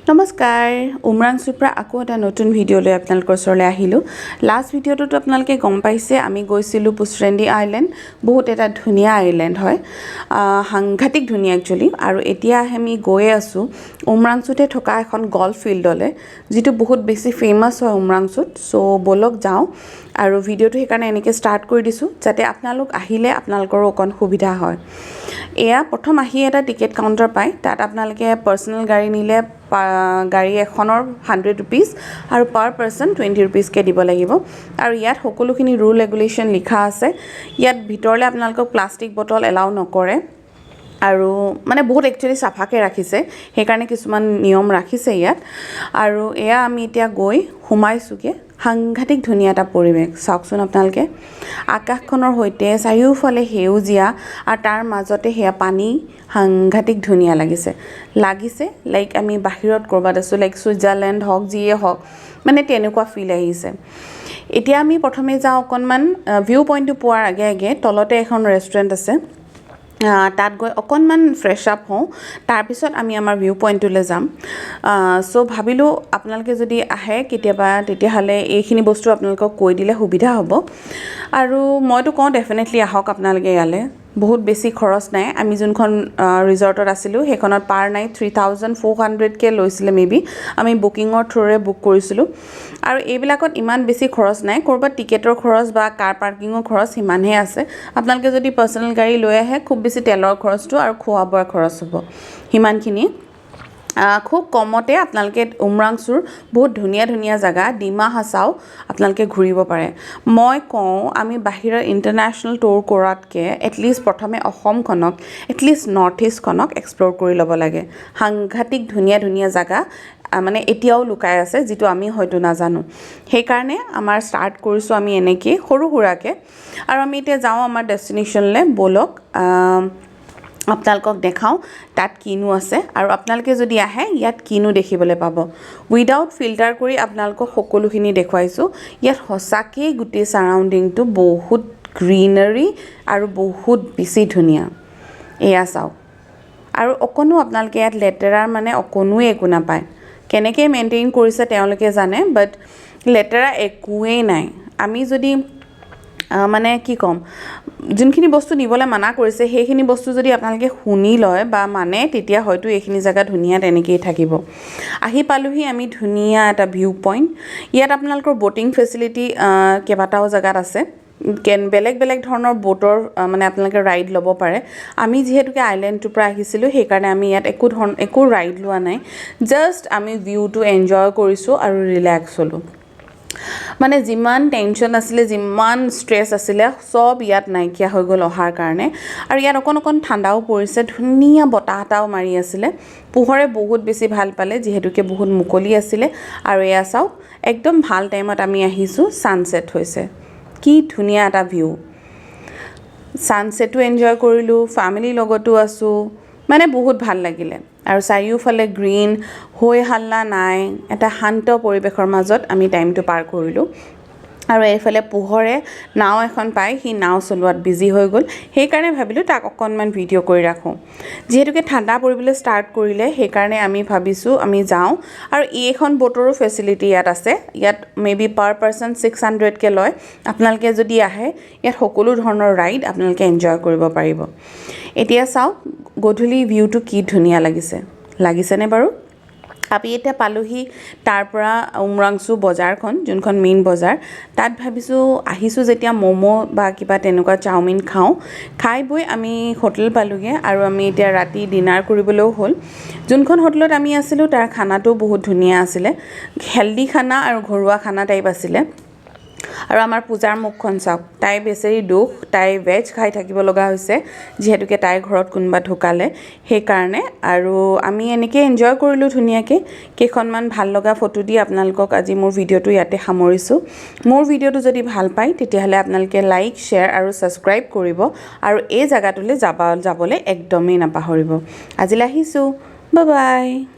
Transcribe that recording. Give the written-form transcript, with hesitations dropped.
নমস্কাৰ উমৰাংচুৰ পৰা আকৌ এটা নতুন ভিডিঅ' লৈ আপোনালোকৰ ওচৰলৈ আহিলোঁ। লাষ্ট ভিডিঅ'টোত আপোনালোকে গম পাইছে আমি গৈছিলোঁ পুছৰেণ্ডি আইলেণ্ড। বহুত এটা ধুনীয়া আইলেণ্ড হয়, সাংঘাতিক ধুনীয়া একচুৱেলি। আৰু এতিয়া আমি গৈ আছোঁ উমৰাংচুতে থকা এখন গল্ফ ফিল্ডলৈ, যিটো বহুত বেছি ফেমাছ হয় উমৰাংচুত। চ' ব'লক যাওঁ। আৰু ভিডিঅ'টো সেইকাৰণে এনেকৈ ষ্টাৰ্ট কৰি দিছোঁ যাতে আপোনালোক আহিলে আপোনালোকৰো অকণ সুবিধা হয়। এয়া প্ৰথম আহি এটা টিকেট কাউণ্টাৰ পায়, তাত আপোনালোকে পাৰ্চনেল গাড়ী নিলে গাড়ী এখনৰ 100 ৰুপিজ আৰু পাৰ পাৰ্চন 20 ৰুপিজকৈ দিব লাগিব। আৰু ইয়াত সকলোখিনি ৰুল ৰেগুলেশ্যন লিখা আছে। ইয়াত ভিতৰলৈ আপোনালোকক প্লাষ্টিক বটল এলাউ নকৰে, আৰু মানে বহুত একচুৱেলি চাফাকৈ ৰাখিছে, সেইকাৰণে কিছুমান নিয়ম ৰাখিছে ইয়াত। আৰু এয়া আমি এতিয়া গৈ সোমাইছোঁগৈ। সাংঘাতিক ধুনীয়া এটা পৰিৱেশ চাওকচোন আপোনালোকে। আকাশখনৰ সৈতে চাৰিওফালে সেউজীয়া আৰু তাৰ মাজতে সেয়া পানী, সাংঘাতিক ধুনীয়া লাগিছে লাইক আমি বাহিৰত ক'ৰবাত আছোঁ, লাইক ছুইজাৰলেণ্ড হওক যিয়ে হওক, মানে তেনেকুৱা ফিল আহিছে। এতিয়া আমি প্ৰথমে যাওঁ অকণমান ভিউ পইণ্টটো পোৱাৰ আগে আগে তলতে এখন ৰেষ্টুৰেণ্ট আছে, তাত গৈ অকণমান ফ্ৰেছ আপ হওঁ, তাৰপিছত আমি আমাৰ ভিউ পইণ্টটোলৈ যাম। চ' ভাবিলোঁ আপোনালোকে যদি আহে কেতিয়াবা তেতিয়াহ'লে এইখিনি বস্তু আপোনালোকক কৈ দিলে সুবিধা হ'ব। আৰু মইতো কওঁ ডেফিনেটলি আহক আপোনালোকে ইয়ালৈ। বহুত বেছি খৰচ নাই। আমি যোনখন ৰিজৰ্টত আছিলোঁ সেইখনত পাৰ নাইট 3400কৈ লৈছিলে মেবি। আমি বুকিঙৰ থ্ৰুৰে বুক কৰিছিলোঁ। আৰু এইবিলাকত ইমান বেছি খৰচ নাই, ক'ৰবাত টিকেটৰ খৰচ বা কাৰ পাৰ্কিঙৰ খৰচ সিমানহে আছে। আপোনালোকে যদি পাৰ্চনেল গাড়ী লৈ আহে খুব বেছি তেলৰ খৰচটো আৰু খোৱা বোৱাৰ খৰচ হ'ব, সিমানখিনি। খুব কমতে আপোনালোকে উমৰাংচুৰ বহুত ধুনীয়া ধুনীয়া জেগা, ডিমা হাছাও আপোনালোকে ঘূৰিব পাৰে। মই কওঁ আমি বাহিৰৰ ইণ্টাৰনেশ্যনেল টুৰ কৰাতকৈ এটলিষ্ট প্ৰথমে অসমখনক, এটলিষ্ট নৰ্থ ইষ্টখনক এক্সপ্ল'ৰ কৰি ল'ব লাগে। সাংঘাতিক ধুনীয়া ধুনীয়া জেগা মানে এতিয়াও লুকাই আছে, যিটো আমি হয়তো নাজানো। সেইকাৰণে আমাৰ ষ্টাৰ্ট কৰিছোঁ আমি এনেকৈয়ে সৰু সুৰাকৈ। আৰু আমি এতিয়া যাওঁ আমাৰ ডেষ্টিনেশ্যনলৈ। ব'লক আপোনালোকক দেখাওঁ তাত কিনো আছে, আৰু আপোনালোকে যদি আহে ইয়াত কিনো দেখিবলৈ পাব। উইদাউট ফিল্টাৰ কৰি আপোনালোকক সকলোখিনি দেখুৱাইছোঁ। ইয়াত সঁচাকৈয়ে গোটেই ছাৰাউণ্ডিংটো বহুত গ্ৰীনাৰী আৰু বহুত বেছি ধুনীয়া। এয়া চাওক। আৰু অকণো আপোনালোকে ইয়াত লেতেৰাৰ মানে অকণোৱে একো নাপায়। কেনেকৈ মেইনটেইন কৰিছে তেওঁলোকে জানে, বাট লেতেৰা একোৱেই নাই। আমি যদি মানে কি ক'ম, যোনখিনি বস্তু নিবলৈ মানা কৰিছে সেইখিনি বস্তু যদি আপোনালোকে শুনি লয় বা মানে, তেতিয়া হয়তো এইখিনি জেগা ধুনীয়া তেনেকৈয়ে থাকিব। আহি পালোহি আমি ধুনীয়া এটা ভিউ পইণ্ট। ইয়াত আপোনালোকৰ ব'টিং ফেচিলিটি কেইবাটাও জেগাত আছে। বেলেগ বেলেগ ধৰণৰ ব'টৰ মানে আপোনালোকে ৰাইড ল'ব পাৰে। আমি যিহেতুকে আইলেণ্ডটোৰ পৰা আহিছিলোঁ সেইকাৰণে আমি ইয়াত একো ৰাইড লোৱা নাই। জাষ্ট আমি ভিউটো এনজয় কৰিছোঁ আৰু ৰিলেক্স হ'লোঁ। মানে যিমান টেনশ্যন আছিলে, যিমান ষ্ট্ৰেছ আছিলে, চব ইয়াত নাইকিয়া হৈ গ'ল অহাৰ কাৰণে। আৰু ইয়াত অকণ ঠাণ্ডাও পৰিছে, ধুনীয়া বতাহ এটাও মাৰি আছিলে। পোহৰে বহুত বেছি ভাল পালে যিহেতুকে বহুত মুকলি আছিলে। আৰু এয়া চাওক, একদম ভাল টাইমত আমি আহিছোঁ, ছানছেট হৈছে। কি ধুনীয়া এটা ভিউ। ছানছেটো এনজয় কৰিলোঁ, ফেমিলিৰ লগতো আছোঁ, মানে বহুত ভাল লাগিলে। আৰু চাৰিওফালে গ্ৰীণ, হৈ হাল্লা নাই, এটা শান্ত পৰিৱেশৰ মাজত আমি টাইমটো পাৰ কৰিলোঁ। আৰু এইফালে পোহৰে নাও এখন পাই, সি নাও চলোৱাত বিজি হৈ গ'ল। সেইকাৰণে ভাবিলোঁ তাক অকণমান ভিডিঅ' কৰি ৰাখোঁ। যিহেতুকে ঠাণ্ডা পৰিবলৈ ষ্টাৰ্ট কৰিলে সেইকাৰণে আমি ভাবিছোঁ আমি যাওঁ। আৰু এইখন ব'টৰো ফেচিলিটি ইয়াত আছে। ইয়াত মেবি পাৰ পাৰ্চন 600কৈ লয়। আপোনালোকে যদি আহে ইয়াত সকলো ধৰণৰ ৰাইড আপোনালোকে এনজয় কৰিব পাৰিব। এতিয়া চাওক গধূলি ভিউটো কি ধুনীয়া লাগিছেনে বাৰু? আমি এতিয়া পালোহি তাৰ পৰা উমৰাংচু বজাৰখন, যোনখন মেইন বজাৰ। তাত ভাবিছোঁ আহিছোঁ যেতিয়া ম'ম' বা কিবা তেনেকুৱা চাওমিন খাওঁ। খাই বৈ আমি হোটেল পালোঁগৈ, আৰু আমি এতিয়া ৰাতি ডিনাৰ কৰিবলৈও হ'ল। যোনখন হোটেলত আমি আছিলোঁ তাৰ খানাটো বহুত ধুনীয়া আছিলে। হেল্ডি খানা আৰু ঘৰুৱা খানা টাইপ আছিলে। আৰু আমাৰ পূজাৰ মুখখন চাওক, তাই বেচেৰি দুখ, তাই ভেজ খাই থাকিব লগা হৈছে যিহেতুকে তাইৰ ঘৰত কোনোবা ঢুকালে সেইকাৰণে। আৰু আমি এনেকৈ এনজয় কৰিলোঁ ধুনীয়াকৈ। কেইখনমান ভাল লগা ফটো দি আপোনালোকক আজি মোৰ ভিডিঅ'টো ইয়াতে সামৰিছোঁ। মোৰ ভিডিঅ'টো যদি ভাল পায় তেতিয়াহ'লে আপোনালোকে লাইক, শ্বেয়াৰ আৰু ছাবস্ক্ৰাইব কৰিব। আৰু এই জেগাটোলৈ যাবলৈ একদমেই নাপাহৰিব। আজিলৈ আহিছোঁ, বাই বাই।